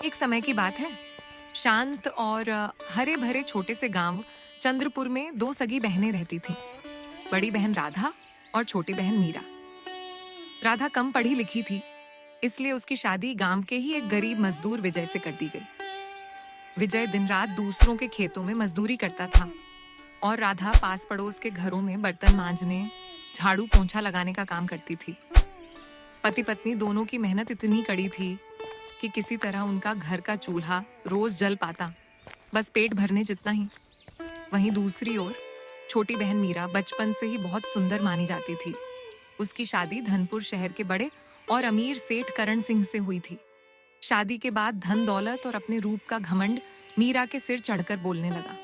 एक समय की बात है। शांत और हरे भरे छोटे से गांव चंद्रपुर में दो सगी बहनें रहती थीं। बड़ी बहन राधा और छोटी बहन मीरा। राधा कम पढ़ी लिखी थी, इसलिए उसकी शादी गांव के ही एक गरीब मजदूर विजय से कर दी गई। विजय दिन रात दूसरों के खेतों में मजदूरी करता था और राधा पास पड़ोस के घरों में बर्तन मांजने, झाड़ू पोंछा लगाने का काम करती थी। पति पत्नी दोनों की मेहनत इतनी कड़ी थी कि किसी तरह उनका घर का चूल्हा रोज जल पाता, बस पेट भरने जितना ही। वहीं दूसरी ओर छोटी बहन मीरा बचपन से ही बहुत सुंदर मानी जाती थी। उसकी शादी धनपुर शहर के बड़े और अमीर सेठ करण सिंह से हुई थी। शादी के बाद धन दौलत और अपने रूप का घमंड मीरा के सिर चढ़कर बोलने लगा।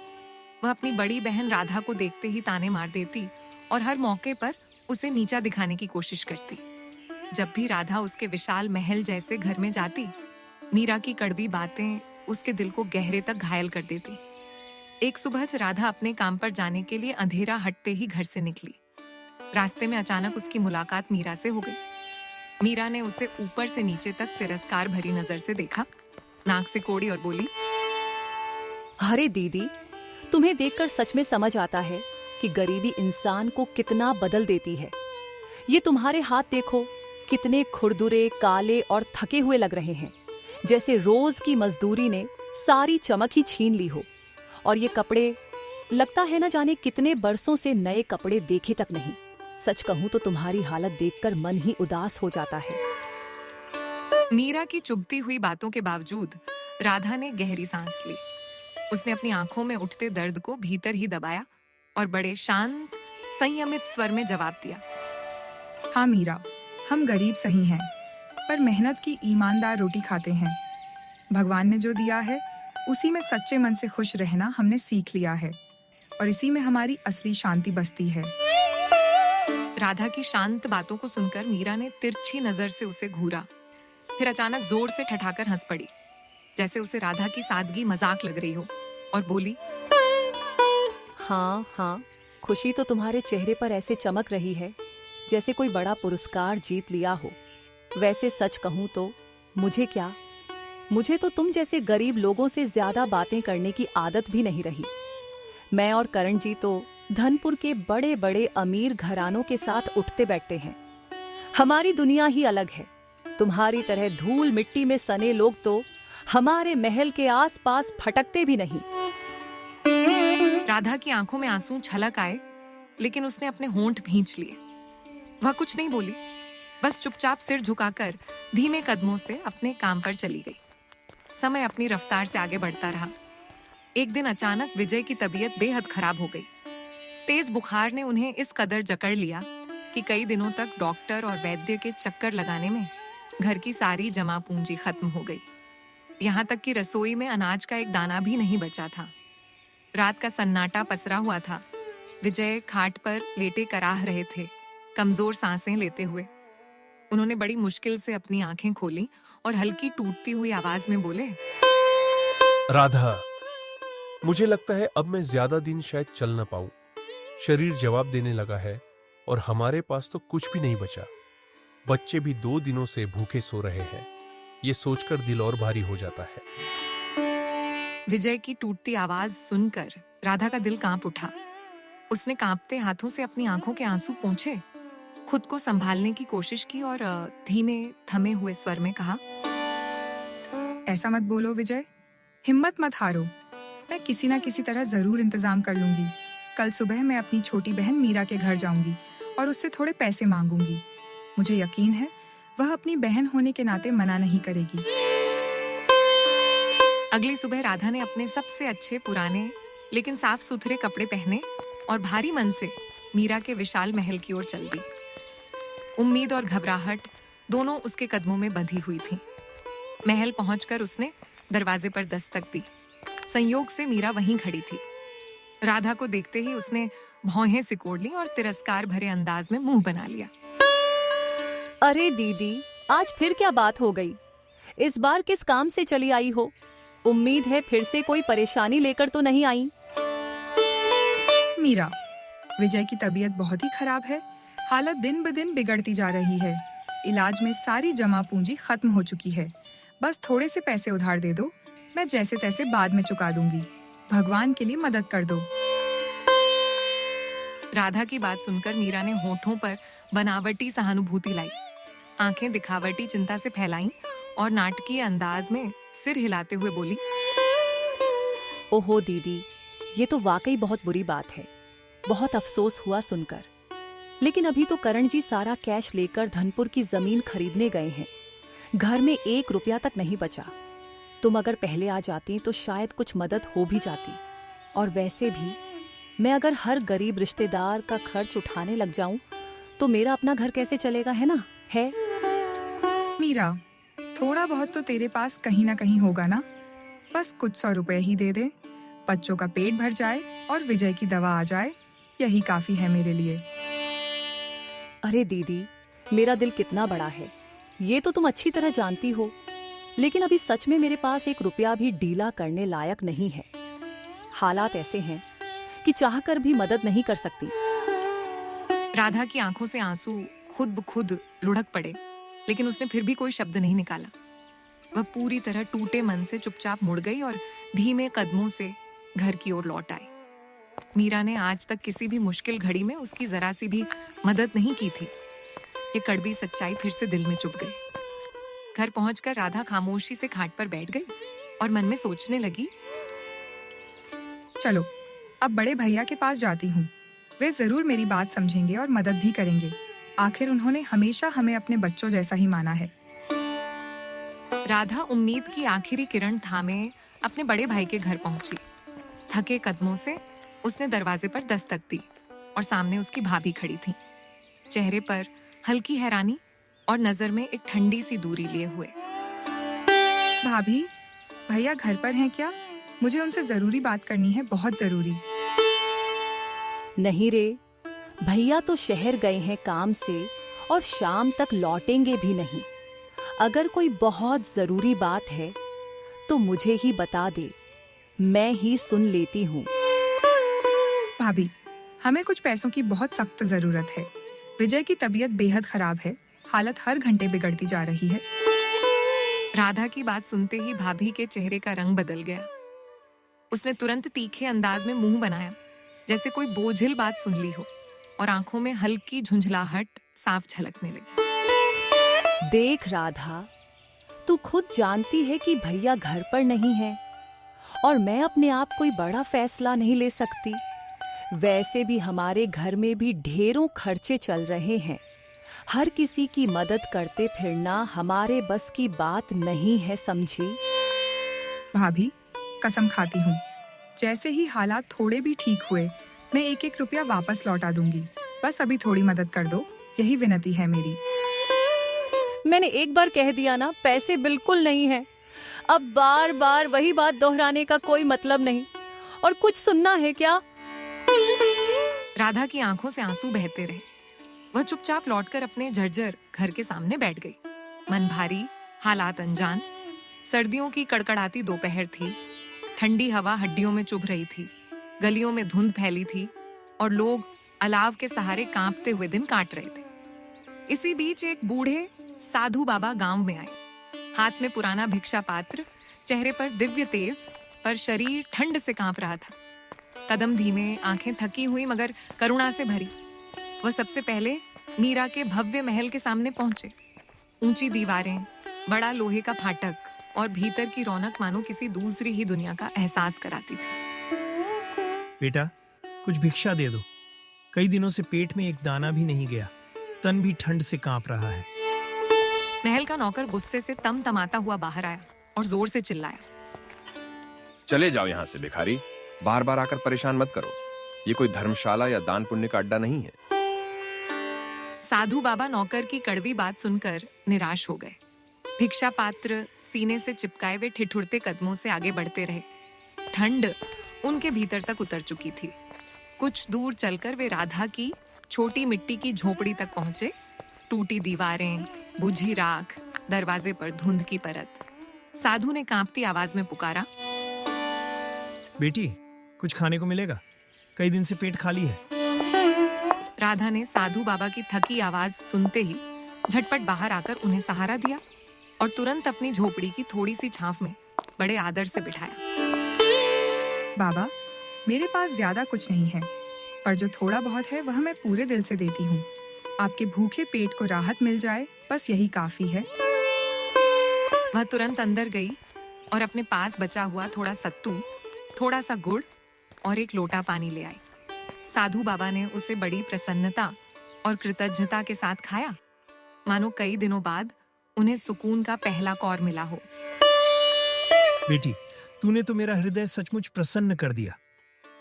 वह अपनी बड़ी बहन राधा को देखते ही ताने मार देती और हर मौके पर उसे नीचा दिखाने की कोशिश करती। जब भी राधा उसके विशाल महल जैसे घर में जाती, मीरा की कड़वी बातें उसके दिल को गहरे तक घायल कर देती। एक सुबह राधा अपने काम पर जाने के लिए अंधेरा हटते ही घर से निकली। रास्ते में अचानक उसकी मुलाकात मीरा से हो गई। मीरा ने उसे ऊपर से नीचे तक तिरस्कार भरी नजर से देखा, नाक से कोड़ी और बोली, अरे दीदी, तुम्हें देखकर सच में समझ आता है कि गरीबी इंसान को कितना बदल देती है। ये तुम्हारे हाथ देखो, कितने खुरदुरे, काले और थके हुए लग रहे हैं, जैसे रोज की मजदूरी ने सारी चमक ही छीन ली हो। और ये कपड़े, लगता है न जाने कितने बरसों से नए कपड़े देखे तक नहीं। सच कहूं तो तुम्हारी हालत देखकर मन ही उदास हो जाता है। मीरा की चुभती हुई बातों के बावजूद राधा ने गहरी सांस ली। उसने अपनी आंखों में उठते दर्द को भीतर ही दबाया और बड़े शांत, संयमित स्वर में जवाब दिया, हाँ मीरा, हम गरीब सही हैं, पर मेहनत की ईमानदार रोटी खाते हैं। भगवान ने जो दिया है उसी में सच्चे मन से खुश रहना हमने सीख लिया है और इसी में हमारी असली शांति बसती है। राधा की शांत बातों को सुनकर मीरा ने तिरछी नजर से उसे घूरा, फिर अचानक जोर से ठठाकर हंस पड़ी, जैसे उसे राधा की सादगी मजाक लग रही हो, और बोली, हाँ हाँ, खुशी तो तुम्हारे चेहरे पर ऐसे चमक रही है जैसे कोई बड़ा पुरस्कार जीत लिया हो। वैसे सच कहूं तो मुझे तो तुम जैसे गरीब लोगों से ज्यादा बातें करने की आदत भी नहीं रही। मैं और करण जी तो धनपुर के बड़े बड़े अमीर घरानों के साथ उठते बैठते हैं। हमारी दुनिया ही अलग है। तुम्हारी तरह धूल मिट्टी में सने लोग तो हमारे महल के आसपास फटकते भी नहीं। राधा की आंखों में आंसू छलक आए, लेकिन उसने अपने होंठ भींच लिए। वह कुछ नहीं बोली, बस चुपचाप सिर झुकाकर धीमे कदमों से अपने काम पर चली गई। समय अपनी रफ्तार से आगे बढ़ता रहा। एक दिन अचानक विजय की तबीयत बेहद खराब हो गई। तेज बुखार ने उन्हें इस कदर जकड़ लिया कि कई दिनों तक डॉक्टर और वैद्य के चक्कर लगाने में घर की सारी जमा पूंजी खत्म हो गई। यहाँ तक कि रसोई में अनाज का एक दाना भी नहीं बचा था। रात का सन्नाटा पसरा हुआ था। विजय खाट पर लेटे कराह रहे थे, कमजोर सांसें लेते हुए। उन्होंने बड़ी मुश्किल से अपनी आंखें खोली और हल्की टूटती हुई आवाज में बोले, राधा, मुझे लगता है अब मैं ज्यादा दिन शायद चल न पाऊं। शरीर जवाब देने लगा है और हमारे पास तो कुछ भी नहीं बचा। बच्चे भी 2 दिनों से भूखे सो रहे हैं। ये सोचकर दिल और भारी हो जाता है। विजय की टूटती आवाज सुनकर राधा का दिल कांप उठा। उसने कांपते हाथों से अपनी आंखों के आंसू पोंछे, खुद को संभालने की कोशिश की और धीमे थमे हुए स्वर में कहा, ऐसा मत बोलो विजय, हिम्मत मत हारो। मैं किसी ना किसी तरह जरूर इंतजाम कर लूंगी। कल सुबह मैं अपनी छोटी बहन मीरा के घर जाऊंगी और उससे थोड़े पैसे मांगूंगी। मुझे यकीन है वह अपनी बहन होने के नाते मना नहीं करेगी। अगली सुबह राधा ने अपने सबसे अच्छे पुराने लेकिन साफ सुथरे कपड़े पहने और भारी मन से मीरा के विशाल महल की ओर चल दी। उम्मीद और घबराहट दोनों उसके कदमों में बंधी हुई थीं। महल पहुंचकर उसने दरवाजे पर दस्तक दी। संयोग से मीरा वहीं खड़ी थी। राधा को देखते ही उसने भौहें सिकोड़ ली और तिरस्कार भरे अंदाज में मुंह बना लिया। अरे दीदी, आज फिर क्या बात हो गई? इस बार किस काम से चली आई हो? उम्मीद है फिर से कोई परेशानी लेकर तो नहीं आई? मीरा, विजय की तबीयत बहुत ही खराब है। हालत दिन ब दिन बिगड़ती जा रही है। इलाज में सारी जमा पूंजी खत्म हो चुकी है। बस थोड़े से पैसे उधार दे दो, मैं जैसे तैसे बाद में चुका दूंगी। भगवान के लिए मदद कर दो। राधा की बात सुनकर मीरा ने होठों पर बनावटी सहानुभूति लाई, आंखें दिखावटी चिंता से फैलाईं और नाटकीय अंदाज में सिर हिलाते हुए बोली, ओहो दीदी, ये तो वाकई बहुत बुरी बात है। बहुत अफसोस हुआ सुनकर। लेकिन अभी तो करण जी सारा कैश लेकर धनपुर की जमीन खरीदने गए हैं। घर में 1 रुपया तक नहीं बचा। तुम अगर पहले आ जाती तो शायद कुछ मदद हो भी जाती। और वैसे भी मैं अगर हर गरीब रिश्तेदार का खर्च उठाने लग जाऊं तो मेरा अपना घर कैसे चलेगा, है ना? है मीरा, थोड़ा बहुत तो तेरे पास कहीं ना कहीं होगा ना। बस कुछ 100 रुपए ही दे दे, बच्चों का पेट भर जाए और विजय की दवा आ जाए, यही काफी है मेरे लिए। अरे दीदी, मेरा दिल कितना बड़ा है ये तो तुम अच्छी तरह जानती हो। लेकिन अभी सच में मेरे पास 1 रुपया भी ढीला करने लायक नहीं है। हालात ऐसे हैं कि चाहकर भी मदद नहीं कर सकती। राधा की आंखों से आंसू खुद ब खुद लुढ़क पड़े, लेकिन उसने फिर भी कोई शब्द नहीं निकाला। वह पूरी तरह टूटे मन से चुपचाप मुड़ गई और धीमे कदमों से घर की ओर लौट आई। मीरा ने आज तक किसी भी मुश्किल घड़ी में उसकी जरा सी भी मदद नहीं की थी। ये कड़वी सच्चाई फिर से दिल में चुभ गई। घर पहुंचकर राधा खामोशी से खाट पर बैठ गई और मन में सोचने लगी, चलो अब बड़े भैया के पास जाती हूँ। वे जरूर मेरी बात समझेंगे और मदद भी करेंगे। आखिर उन्होंने हमेशा हमें अपने बच्चों जैसा ही माना है। राधा उम्मीद की आखिरी किरण थामे अपने बड़े भाई के घर पहुंची। थके कदमों से उसने दरवाजे पर दस्तक दी और सामने उसकी भाभी खड़ी थी, चेहरे पर हल्की हैरानी और नजर में एक ठंडी सी दूरी लिए हुए। भाभी, भैया घर पर हैं क्या? मुझे उनसे जरूरी बात करनी है, बहुत जरूरी। नहीं रे, भैया तो शहर गए हैं काम से और शाम तक लौटेंगे भी नहीं। अगर कोई बहुत जरूरी बात है तो मुझे ही बता दे, मैं ही सुन लेती हूँ। भाभी, हमें कुछ पैसों की बहुत सख्त जरूरत है। विजय की तबीयत बेहद खराब है, हालत हर घंटे बिगड़ती जा रही है। राधा की बात सुनते ही भाभी के चेहरे का रंग बदल गया। उसने तुरंत तीखे अंदाज में मुंह बनाया, जैसे कोई बोझिल बात सुन ली हो, और आंखों में हल्की झुंझलाहट साफ झलकने लगी। देख राधा, तू खुद जानती है कि भैया घर पर नहीं है और मैं अपने आप कोई बड़ा फैसला नहीं ले सकती। वैसे भी हमारे घर में भी ढेरों खर्चे चल रहे हैं। हर किसी की मदद करते फिरना हमारे बस की बात नहीं है, समझी? भाभी, कसम खाती हूँ, जैसे ही हालात थोड़े भी ठीक हुए मैं 1-1 रुपया वापस लौटा दूंगी। बस अभी थोड़ी मदद कर दो, यही विनती है मेरी। मैंने एक बार कह दिया ना, पैसे बिल्कुल नहीं है। अब बार बार वही बात दोहराने का कोई मतलब नहीं। और कुछ सुनना है क्या? राधा की आंखों से आंसू बहते रहे। वह चुपचाप लौटकर अपने झरझर घर के सामने बैठ गई। मन भारी, हालात अनजान। सर्दियों की कड़कड़ाती दोपहर थी। ठंडी हवा हड्डियों में चुभ रही थी। गलियों में धुंध फैली थी और लोग अलाव के सहारे कांपते हुए दिन काट रहे थे। इसी बीच एक बूढ़े साधु बाबा गांव में आए। हाथ में पुराना भिक्षा पात्र, चेहरे पर दिव्य तेज, पर शरीर ठंड से कांप रहा था। कदम धीमे, आंखें थकी हुई मगर करुणा से भरी। वह सबसे पहले मीरा के भव्य महल के सामने पहुंचे। ऊंची दीवारें, बड़ा लोहे का फाटक और भीतर की रौनक मानो किसी दूसरी ही दुनिया का एहसास कराती थी। बेटा, कुछ भिक्षा दे दो। कई दिनों से पेट में एक दाना भी नहीं गया, तन भी ठंड से कांप रहा है। महल का नौकर गुस्से से तमतमाता हुआ बाहर आया और जोर से चिल्लाया, चले जाओ यहाँ से भिखारी, बार बार आकर परेशान मत करो। ये कोई धर्मशाला या दान पुण्य का अड्डा नहीं है। साधु बाबा नौकर की कड़वी बात सुनकर निराश हो गए। भिक्षा पात्र सीने से चिपकाए वे ठिठुरते कदमों से आगे बढ़ते रहे। ठंड उनके भीतर तक उतर चुकी थी। कुछ दूर चलकर वे राधा की छोटी मिट्टी की झोपड़ी तक पहुंचे। टूटी दीवारें, बुझी राख, दरवाजे पर धुंध की परत। साधु ने कांपती आवाज में पुकारा, बेटी, कुछ खाने को मिलेगा? कई दिन से पेट खाली है। राधा ने साधु बाबा की थकी आवाज सुनते ही झटपट बाहर आकर उन्हें सहारा दिया। और तुरंत अपनी झोपड़ी की थोड़ी सी छांव में बड़े आदर से बिठाया। बाबा, मेरे पास ज्यादा कुछ नहीं है, पर जो थोड़ा बहुत है वह मैं पूरे दिल से देती हूँ। आपके भूखे पेट को राहत मिल जाए, बस यही काफी है। वह तुरंत अंदर गई और अपने पास बचा हुआ थोड़ा सत्तू, थोड़ा सा गुड़ और एक लोटा पानी ले आई। साधु बाबा ने उसे बड़ी प्रसन्नता और कृतज्ञता के साथ खाया, मानो कई दिनों बाद उन्हें सुकून का पहला कौर मिला हो। बेटी, तूने तो मेरा हृदय सचमुच प्रसन्न कर दिया।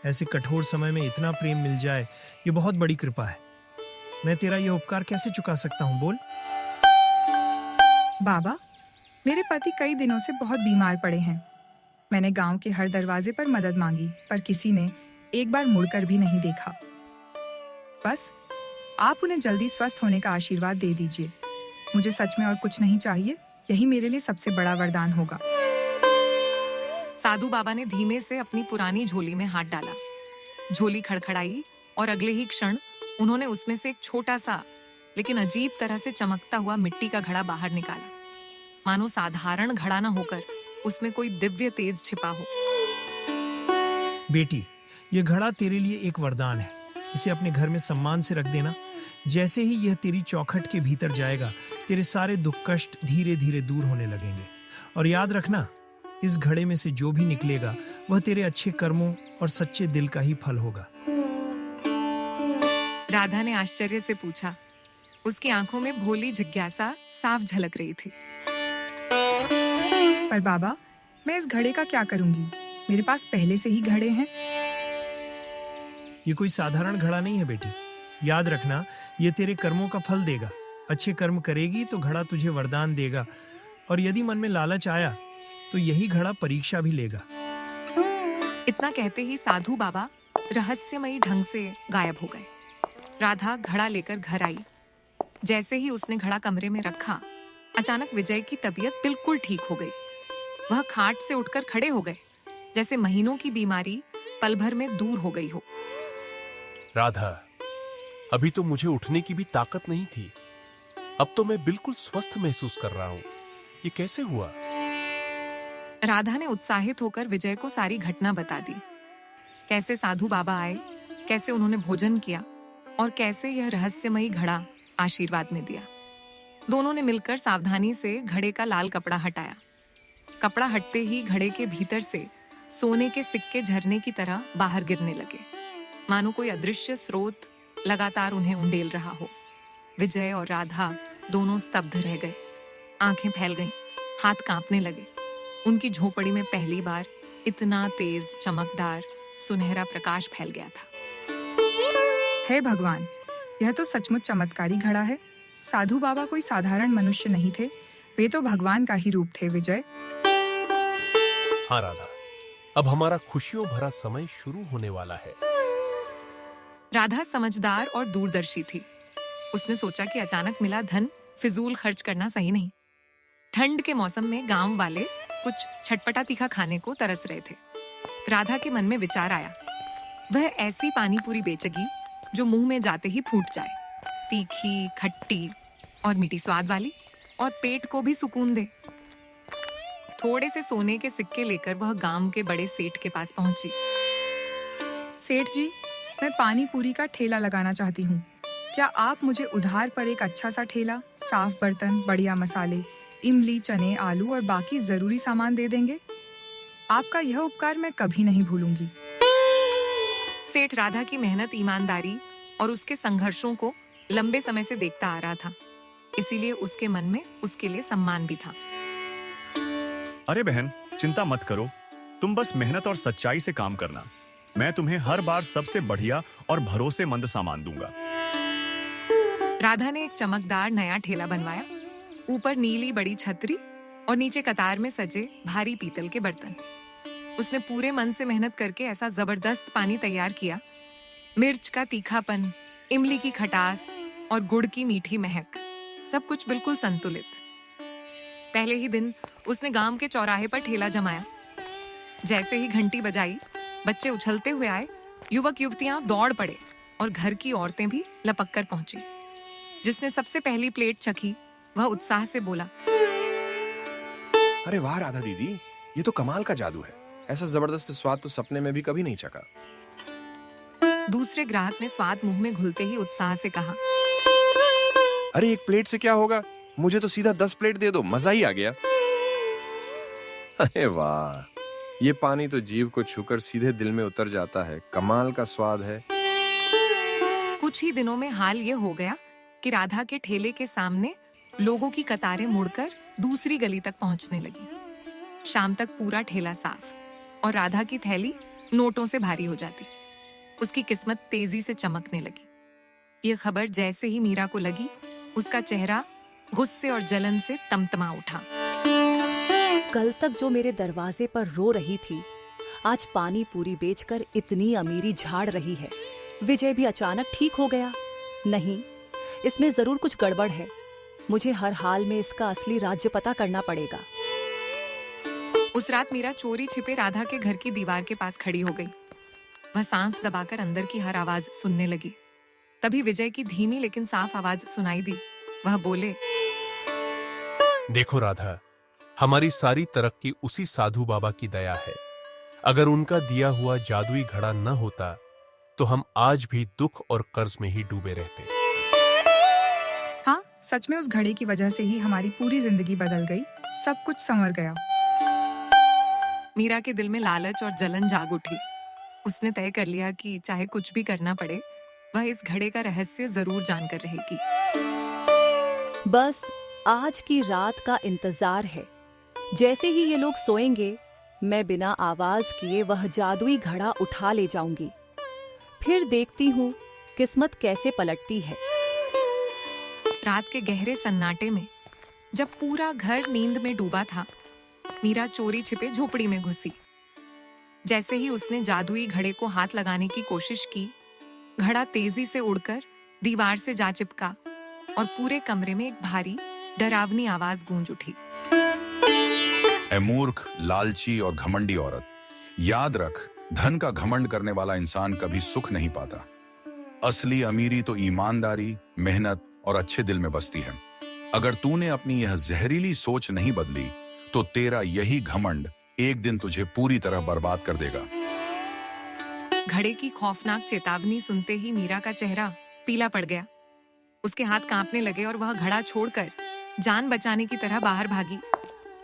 ऐसे कठोर समय में इतना प्रेम मिल जाए, ये बहुत बड़ी कृपा है। मैं तेरा ये उपकार कैसे चुका सकता हूँ, बोल। बाबा, मेरे पति कई दिनों से बहुत बीमार पड़े हैं। मैंने गांव के हर दरवाजे पर मदद मांगी, पर किसी ने एक बार मुड़कर भी नहीं देखा। बस आप उन्हें जल्दी स्वस्थ होने का आशीर्वाद दे दीजिए। मुझे सच में और कुछ नहीं चाहिए, यही मेरे लिए सबसे बड़ा वरदान होगा। साधु बाबा ने धीमे से अपनी पुरानी झोली में हाथ डाला। झोली खड़खड़ाई और अगले ही क्षण उन्होंने उसमें से एक छोटा सा लेकिन अजीब तरह से चमकता हुआ मिट्टी का घड़ा बाहर निकाला, मानो साधारण घड़ा न होकर उसमें कोई दिव्य तेज छिपा हो। बेटी, ये घड़ा तेरे लिए एक वरदान है। इसे अपने घर में सम्मान से रख देना। जैसे ही यह तेरी चौखट के भीतर जाएगा, तेरे सारे दुख कष्ट धीरे धीरे दूर होने लगेंगे। और याद रखना, इस घड़े में से जो भी निकलेगा वह तेरे अच्छे कर्मों और सच्चे दिल का ही फल होगा। राधा ने आश्चर्य से पूछा। उसकी आंखों में भोली जिज्ञासा साफ झलक रही थी। पर बाबा, मैं इस घड़े का क्या करूंगी? मेरे पास पहले से ही घड़े हैं। ये कोई साधारण घड़ा नहीं है बेटी। याद रखना, ये तेरे कर्मों का फल देगा। अच्छे कर्म करेगी तो घड़ा तुझे वरदान देगा, और यदि मन में लालच आया तो यही घड़ा परीक्षा भी लेगा। इतना कहते ही साधु बाबा रहस्यमयी ढंग से गायब हो गए। राधा घड़ा लेकर घर आई। जैसे ही उसने घड़ा कमरे में रखा, अचानक विजय की तबीयत बिल्कुल ठीक हो गई। वह खाट से उठकर खड़े हो गए, जैसे महीनों की बीमारी पल भर में दूर हो गई हो। राधा, अभी तो मुझे उठने की भी ताकत नहीं थी। अब तो मैं बिल्कुल स्वस्थ महसूस कर रहा हूँ। ये कैसे हुआ? राधा ने उत्साहित होकर विजय को सारी घटना बता दी। कैसे साधु बाबा आए, कैसे उन्होंने भोजन किया और कैसे यह रहस्यमयी घड़ा आशीर्वाद में दिया। दोनों ने मिलकर सावधानी से घड़े का लाल कपड़ा हटाया। कपड़ा हटते ही घड़े के भीतर से सोने के सिक्के झरने की तरह बाहर गिरने लगे, मानो कोई अदृश्य स्रोत लगातार उन्हें उंडेल रहा हो। विजय और राधा दोनों स्तब्ध रह गए। आंखें फैल गईं, हाथ कांपने लगे। उनकी झोपड़ी में पहली बार इतना तेज, चमकदार, सुनहरा प्रकाश फैल गया था। हे भगवान, यह तो सचमुच चमत्कारी घड़ा है। साधु बाबा कोई साधारण मनुष्य नहीं थे, वे तो भगवान का ही रूप थे। विजय। हाँ राधा, अब हमारा खुशियों भरा समय शुरू होने वाला है। राधा समझदार और दूरदर्शी थी। उसने सोचा कि अचानक मिला धन फिजूल खर्च करना सही नहीं। ठंड के मौसम में गांव वाले कुछ चटपटा तीखा खाने को तरस रहे थे। राधा के मन में विचार आया, वह ऐसी पानी पूरी बेचेगी जो मुंह में जाते ही फूट जाए, तीखी, खट्टी और मीठी स्वाद वाली, और पेट को भी सुकून दे। थोड़े से सोने के सिक्के लेकर वह गांव के बड़े सेठ के पास पहुंची। सेठ जी, मैं पानी पूरी का ठेला लगाना चाहती हूँ। क्या आप मुझे उधार पर एक अच्छा सा ठेला, साफ बर्तन, बढ़िया मसाले, इमली, चने, आलू और बाकी जरूरी सामान दे देंगे? आपका यह उपकार मैं कभी नहीं भूलूंगी। सेठ राधा की मेहनत, ईमानदारी और उसके संघर्षों को लंबे समय से देखता आ रहा था, इसीलिए उसके मन में उसके लिए सम्मान भी था। अरे बहन, चिंता मत करो, तुम बस मेहनत और सच्चाई से काम करना। मैं तुम्हें हर बार सबसे बढ़िया और भरोसेमंद सामान दूंगा। राधा ने एक चमकदार नया ठेला बनवाया। ऊपर नीली बड़ी छतरी और नीचे कतार में सजे भारी पीतल के बर्तन। उसने पूरे मन से मेहनत करके ऐसा जबरदस्त पानी तैयार किया। मिर्च का तीखापन, इमली की खटास और गुड़ की मीठी महक, सब कुछ बिल्कुल संतुलित। पहले ही दिन उसने गांव के चौराहे पर ठेला जमाया। जैसे ही घंटी बजाई, बच्चे उछलते हुए आए, युवक युवतियां दौड़ पड़े और घर की औरतें भी लपक कर पहुंची। जिसने सबसे पहली प्लेट चखी, वह उत्साह से बोला, अरे वाह राधा दीदी, ये तो कमाल का जादू है। ऐसा जबरदस्त स्वाद तो सपने में भी कभी नहीं चखा। दूसरे ग्राहक ने स्वाद मुंह में घुलते ही उत्साह से कहा, अरे एक प्लेट से क्या होगा, मुझे तो सीधा 10 प्लेट दे दो, मजा ही आ गया। अरे वाह, ये पानी तो जीभ को छूकर सीधे दिल में उतर जाता है। कमाल का स्वाद है। कुछ ही दिनों में हाल ये हो गया कि राधा के ठेले के सामने लोगों की कतारें मुड़कर दूसरी गली तक पहुंचने लगी। शाम तक पूरा ठेला साफ और राधा की थैली नोटों से भारी हो जाती। उसकी किस्मत तेजी से चमकने लगी। ये खबर जैसे ही मीरा को लगी, उसका चेहरा गुस्से और जलन से तमतमा उठा। कल तक जो मेरे दरवाजे पर रो रही थी, आज पानी पूरी बेचकर इतनी अमीरी झाड़ रही है। विजय भी अचानक ठीक हो गया। नहीं, इसमें जरूर कुछ गड़बड़ है। मुझे हर हाल में इसका असली राज्य पता करना पड़ेगा। उस रात मीरा चोरी छिपे राधा के घर की दीवार के पास खड़ी हो गई। वह सांस दबाकर अंदर की हर आवाज सुनने लगी। तभी विजय की धीमी लेकिन साफ आवाज सुनाई दी। वह बोले, देखो राधा, हमारी सारी तरक्की उसी साधु बाबा की दया है। अगर उनका दिया हुआ जादुई घड़ा न होता तो हम आज भी दुख और कर्ज में ही डूबे रहते। हाँ, सच में उस घड़े की वजह से ही हमारी पूरी जिंदगी बदल गई। सब कुछ संवर गया। मीरा के दिल में लालच और जलन जाग उठी। उसने तय कर लिया कि चाहे कुछ भी करना पड़े, वह इस घड़े का रहस्य जरूर जानकर रहेगी। बस आज की रात का इंतजार है। जैसे ही ये लोग सोएंगे, मैं बिना आवाज किए वह जादुई घड़ा उठा ले जाऊंगी। फिर देखती हूँ किस्मत कैसे पलटती है। रात के गहरे सन्नाटे में जब पूरा घर नींद में डूबा था, मीरा चोरी छिपे झोपड़ी में घुसी। जैसे ही उसने जादुई घड़े को हाथ लगाने की कोशिश की, घड़ा तेजी से उड़कर दीवार से जा चिपका और पूरे कमरे में एक भारी डरावनी आवाज गूंज उठी। ए मूर्ख, लालची और घमंडी औरत, याद रख, धन का घमंड करने वाला इंसान कभी सुख नहीं पाता। असली अमीरी तो ईमानदारी, मेहनत और अच्छे दिल में बसती है। अगर तूने अपनी यह जहरीली सोच नहीं बदली तो तेरा यही घमंड एक दिन तुझे पूरी तरह बर्बाद कर देगा। घड़े की खौफनाक चेतावनी सुनते ही मीरा का चेहरा पीला पड़ गया। उसके हाथ कांपने लगे और वह घड़ा छोड़कर जान बचाने की तरह बाहर भागी।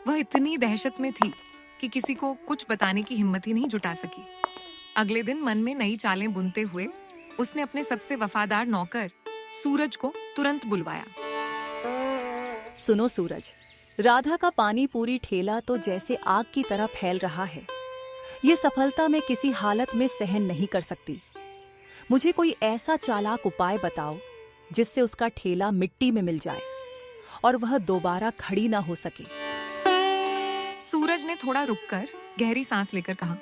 वह इतनी दहशत में थी कि किसी को कुछ बताने की हिम्मत ही नहीं जुटा सकी। अगले दिन मन में नई चालें बुनते हुए उसने अपने सबसे वफादार नौकर सूरज को तुरंत बुलवाया। सुनो सूरज, राधा का पानी पूरी ठेला तो जैसे आग की तरह फैल रहा है। ये सफलता मैं किसी हालत में सहन नहीं कर सकती। मुझे कोई ऐसा चालाक उपाय बताओ जिससे उसका ठेला मिट्टी में मिल जाए और वह दोबारा खड़ी ना हो सके। सूरज ने थोड़ा रुककर गहरी सांस लेकर कहा,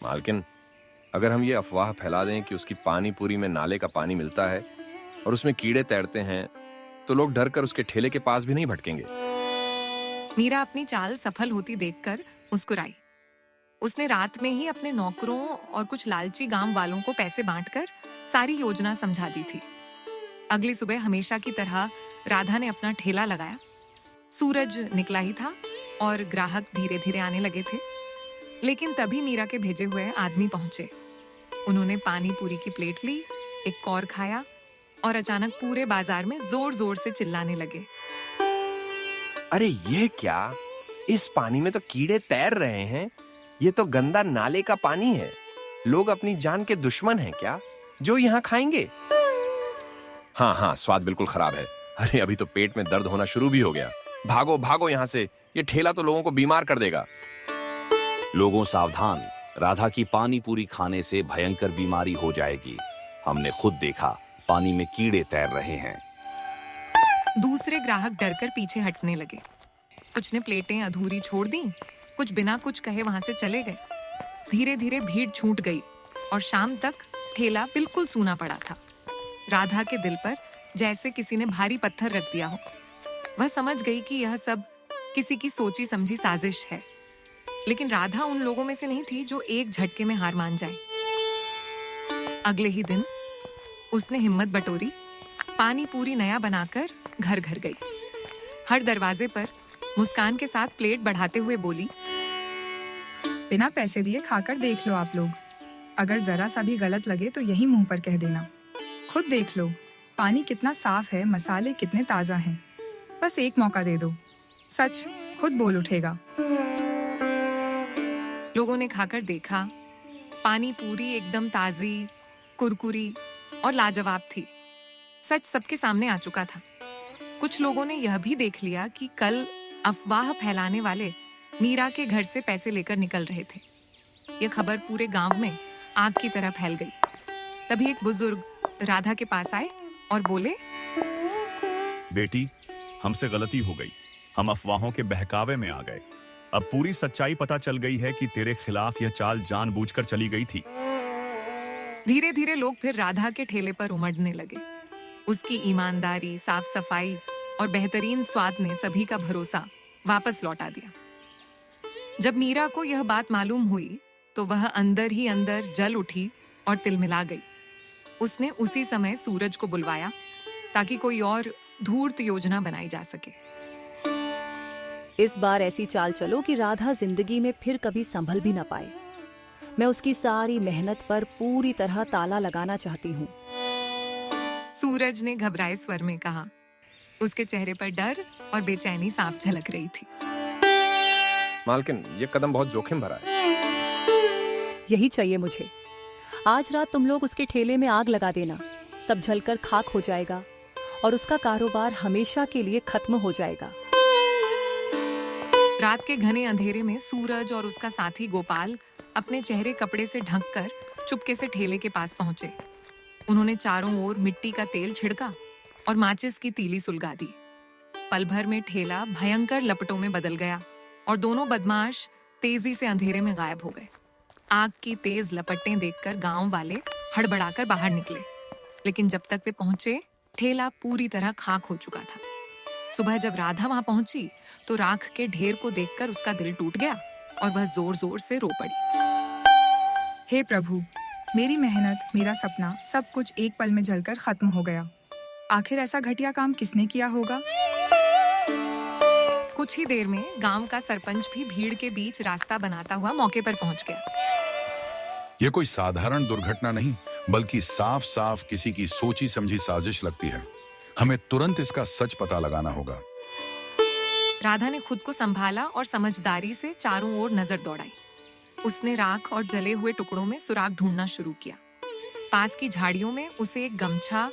मालकिन, अगर हम ये अफवाह फैला दें कि उसकी पानी पूरी में नाले का पानी मिलता है और उसमें कीड़े तैरते हैं, तो लोग डर कर उसके ठेले के पास भी नहीं भटकेंगे। मीरा अपनी चाल सफल होती देखकर मुस्कुराई। उसने रात में ही अपने नौकरों और कुछ लालची गांव वालों को पैसे बांटकर सारी योजना समझा दी थी। अगली सुबह हमेशा की तरह राधा ने अपना ठेला लगाया। सूरज निकला ही था और ग्राहक धीरे धीरे आने लगे थे। लेकिन तभी मीरा के भेजे हुए आदमी पहुंचे। उन्होंने पानी पूरी की प्लेट ली, एक कौर खाया और अचानक पूरे बाजार में जोर जोर से चिल्लाने लगे, अरे ये क्या, इस पानी में तो कीड़े तैर रहे हैं। ये तो गंदा नाले का पानी है। लोग अपनी जान के दुश्मन हैं क्या, जो यहाँ खाएंगे? हाँ हाँ, स्वाद बिल्कुल खराब है। अरे अभी तो पेट में दर्द होना शुरू भी हो गया। भागो भागो यहाँ से, ये ठेला तो लोगों को बीमार कर देगा। लोगों सावधान, राधा की पानी पूरी खाने से भयंकर बीमारी हो जाएगी। हमने खुद देखा, पानी में कीड़े तैर रहे हैं। दूसरे ग्राहक डरकर पीछे हटने लगे। कुछ ने प्लेटें अधूरी छोड़ दी, कुछ बिना कुछ कहे वहां से चले गए। धीरे धीरे भीड़ छूट गई और शाम तक ठेला बिल्कुल सूना पड़ा था। राधा के दिल पर जैसे किसी ने भारी पत्थर रख दिया हो। वह समझ गई कि यह सब किसी की सोची समझी साजिश है। लेकिन राधा उन लोगों में से नहीं थी जो एक झटके में हार मान जाए। अगले ही दिन उसने हिम्मत बटोरी, पानी पूरी नया बनाकर घर घर गई। हर दरवाजे पर मुस्कान के साथ प्लेट बढ़ाते हुए बोली, बिना पैसे दिए खाकर देख लो आप लोग। अगर जरा सा भी गलत लगे तो यही मुंह पर कह देना। खुद देख लो, पानी कितना साफ है, मसाले कितने ताजा हैं। बस एक मौका दे दो, सच खुद बोल उठेगा। लोगों ने खाकर देखा। पानी पूरी एकदम ताजी, कुरकुरी और लाजवाब थी। सच सबके सामने आ चुका था। कुछ लोगों ने यह भी देख लिया कि कल अफवाह फैलाने वाले मीरा के घर से पैसे लेकर निकल रहे थे। यह खबर पूरे गांव में आग की तरह फैल गई। तभी एक बुजुर्ग राधा के पास आए और बोले, बेटी, हमसे गलती हो गई। हम अफवाहों के बहकावे में आ गए। अब पूरी सच्चाई पता चल गई है कि तेरे खिलाफ यह चाल जानबूझकर चली गई थी। धीरे धीरे लोग फिर राधा के ठेले पर उमड़ने लगे। उसकी ईमानदारी, साफ सफाई और बेहतरीन स्वाद ने सभी का भरोसा वापस लौटा दिया। जब मीरा को यह बात मालूम हुई तो वह अंदर ही अंदर जल उठी और तिलमिला गई। उसने उसी समय सूरज को बुलवाया ताकि कोई और धूर्त योजना बनाई जा सके। इस बार ऐसी चाल चलो कि राधा जिंदगी में फिर कभी संभल भी न पाए। मैं उसकी सारी मेहनत पर पूरी तरह ताला लगाना चाहती हूँ। सूरज ने घबराए स्वर में कहा। उसके चेहरे पर डर और बेचैनी साफ झलक रही थी। मालकिन, ये कदम बहुत जोखिम भरा है। यही चाहिए मुझे। आज रात तुम लोग उसके ठेले में आग लगा देना। सब जलकर खाक हो जाएगा और उसका कारोबार हमेशा के लिए खत्म हो जाएगा। रात के घने अंधेरे में सूरज और उसका साथी गोपाल अपने चेहरे कपड़े से ढककर चुपके से ठेले के पास पहुंचे। उन्होंने चारों ओर मिट्टी का तेल छिड़का और माचिस की तीली सुलगा दी। पल भर में ठेला भयंकर लपटों में बदल गया और दोनों बदमाश तेजी से अंधेरे में गायब हो गए। आग की तेज लपटें देखकर गांव वाले हड़बड़ाकर बाहर निकले, लेकिन जब तक वे पहुंचे ठेला पूरी तरह खाक हो चुका था। सुबह जब राधा वहां पहुंची तो राख के ढेर को देखकर उसका दिल टूट गया और वह जोर जोर से रो पड़ी। हे प्रभु, मेरी मेहनत, मेरा सपना, सब कुछ एक पल में जलकर खत्म हो गया। आखिर ऐसा घटिया काम किसने किया होगा? कुछ ही देर में गांव का सरपंच भी भीड़ के बीच रास्ता बनाता हुआ मौके पर पहुंच गया। यह कोई साधारण दुर्घटना नहीं, बल्कि साफ साफ किसी की सोची समझी साजिश लगती है। हमें तुरंत इसका सच पता लगाना होगा। राधा ने खुद को संभाला और समझदारी से चारों ओर नजर दौड़ाई। उसने राख और जले हुए टुकड़ों में सुराग ढूंढना शुरू किया। पास की झाड़ियों में उसे एक गमछा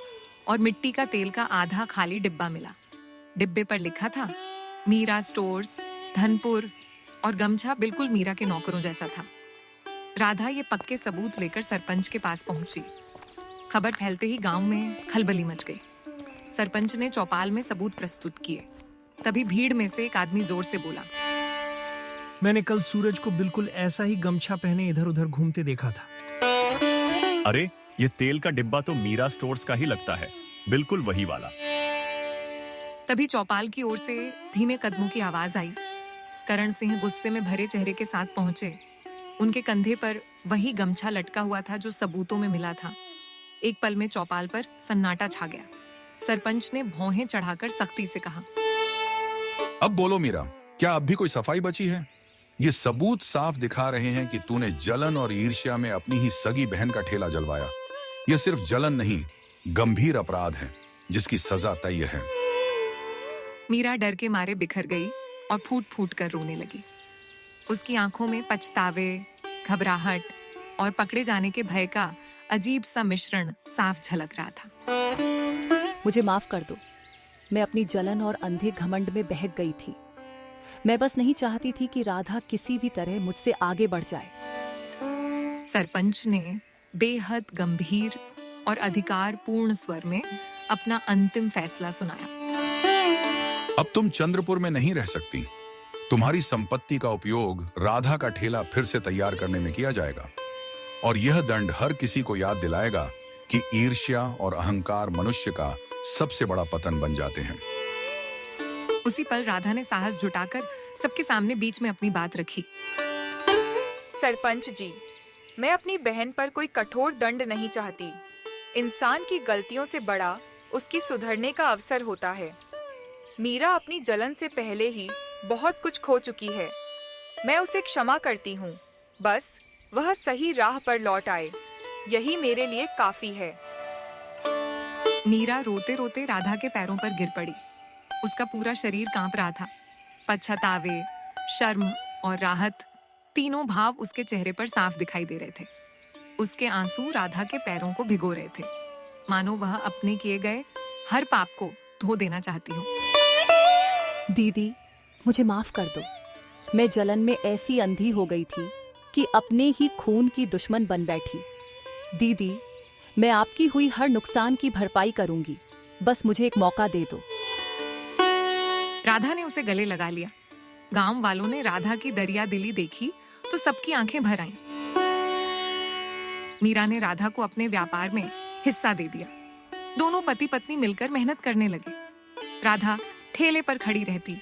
और मिट्टी का तेल का आधा खाली डिब्बा मिला। डिब्बे पर लिखा था मीरा स्टोर्स, धनपुर, और गमछा बिल्कुल मीरा के नौकरों जैसा था। राधा ये पक्के सबूत लेकर सरपंच के पास पहुंची। खबर फैलते ही गांव में खलबली मच गई। सरपंच ने चौपाल में सबूत प्रस्तुत किए। तभी भीड़ में से एक आदमी जोर से बोला, मैंने कल सूरज को बिल्कुल ऐसा ही गमछा पहने इधर उधर घूमते देखा था। अरे, ये तेल का डिब्बा तो मीरा स्टोर्स का ही लगता है, बिल्कुल वही वाला। तभी चौपाल की ओर से धीमे कदमों की आवाज आई। करण सिंह गुस्से में भरे चेहरे के साथ पहुंचे। उनके कंधे पर वही गमछा लटका हुआ था जो सबूतों में मिला था। एक पल में चौपाल पर सन्नाटा छा गया। सरपंच ने भौहें चढ़ाकर सख्ती से कहा, अब बोलो मीरा, क्या अब भी कोई सफाई बची है? ये सबूत साफ दिखा रहे हैं कि तूने जलन और ईर्ष्या में अपनी ही सगी बहन का ठेला जलवाया। यह सिर्फ जलन नहीं, गंभीर अपराध है जिसकी सजा तय है। मीरा डर के मारे बिखर गई और फूट फूट कर रोने लगी। उसकी आंखों में पछतावे, घबराहट और पकड़े जाने के भय का अजीब सा मिश्रण साफ झलक रहा था। मुझे माफ कर दो। मैं अपनी जलन और अंधे घमंड में बहक गई थी। मैं बस नहीं चाहती थी कि राधा किसी भी तरह मुझसे आगे बढ़ जाए। सरपंच ने बेहद गंभीर और अधिकारपूर्ण स्वर में अपना अंतिम फैसला सुनाया। अब तुम चंद्रपुर में नहीं रह सकती। तुम्हारी संपत्ति का उपयोग राधा का ठेला फिर से तैयार करने में किया जाएगा, और यह दंड हर किसी को याद दिलाएगा कि ईर्ष्या और अहंकार मनुष्य का सबसे बड़ा पतन बन जाते हैं। उसी पल राधा ने साहस जुटाकर सबके सामने बीच में अपनी बात रखी। सरपंच जी, मैं अपनी बहन पर कोई कठोर दंड नहीं चाहती। इंसान की गलतियों से बड़ा उसकी सुधरने का अवसर होता है। मीरा अपनी जलन से पहले ही बहुत कुछ खो चुकी है। मैं उसे क्षमा करती हूँ। बस वह सही राह पर लौट आए, यही मेरे लिए काफी है। मीरा रोते रोते राधा के पैरों पर गिर पड़ी। उसका पूरा शरीर कांप रहा था। पछतावे, शर्म और राहत, तीनों भाव उसके चेहरे पर साफ दिखाई दे रहे थे। उसके आंसू राधा के पैरों को भिगो रहे थे, मानो वह अपने किए गए हर पाप को धो देना चाहती हो। दीदी, मुझे माफ कर दो। मैं जलन में ऐसी अंधी हो गई थी कि अपने ही खून की दुश्मन बन बैठी। दीदी, मैं आपकी हुई हर नुकसान की भरपाई करूंगी। बस मुझे एक मौका दे दो। राधा ने उसे गले लगा लिया। गांव वालों ने राधा की दरिया दिली देखी तो सबकी आंखें भर आईं। मीरा ने राधा को अपने व्यापार में हिस्सा दे दिया। दोनों पति पत्नी मिलकर मेहनत करने लगे। राधा ठेले पर खड़ी रहती,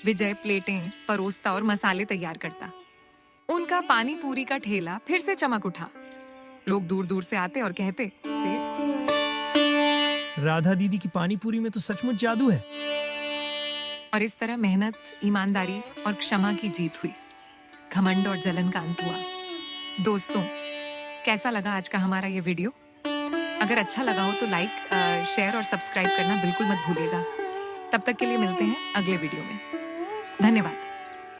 विजय प्लेटें परोसता और मसाले तैयार करता। उनका पानी पूरी का ठेला फिर से चमक उठा। लोग दूर दूर से आते और कहते, राधा दीदी की पानी पूरी में तो सचमुच जादू है। और इस तरह मेहनत, ईमानदारी और क्षमा की जीत हुई। घमंड और जलन का अंत हुआ। दोस्तों, कैसा लगा आज का हमारा ये वीडियो? अगर अच्छा लगा हो तो लाइक, शेयर और सब्सक्राइब करना बिल्कुल मत भूलिएगा। तब तक के लिए मिलते हैं अगले वीडियो में। धन्यवाद।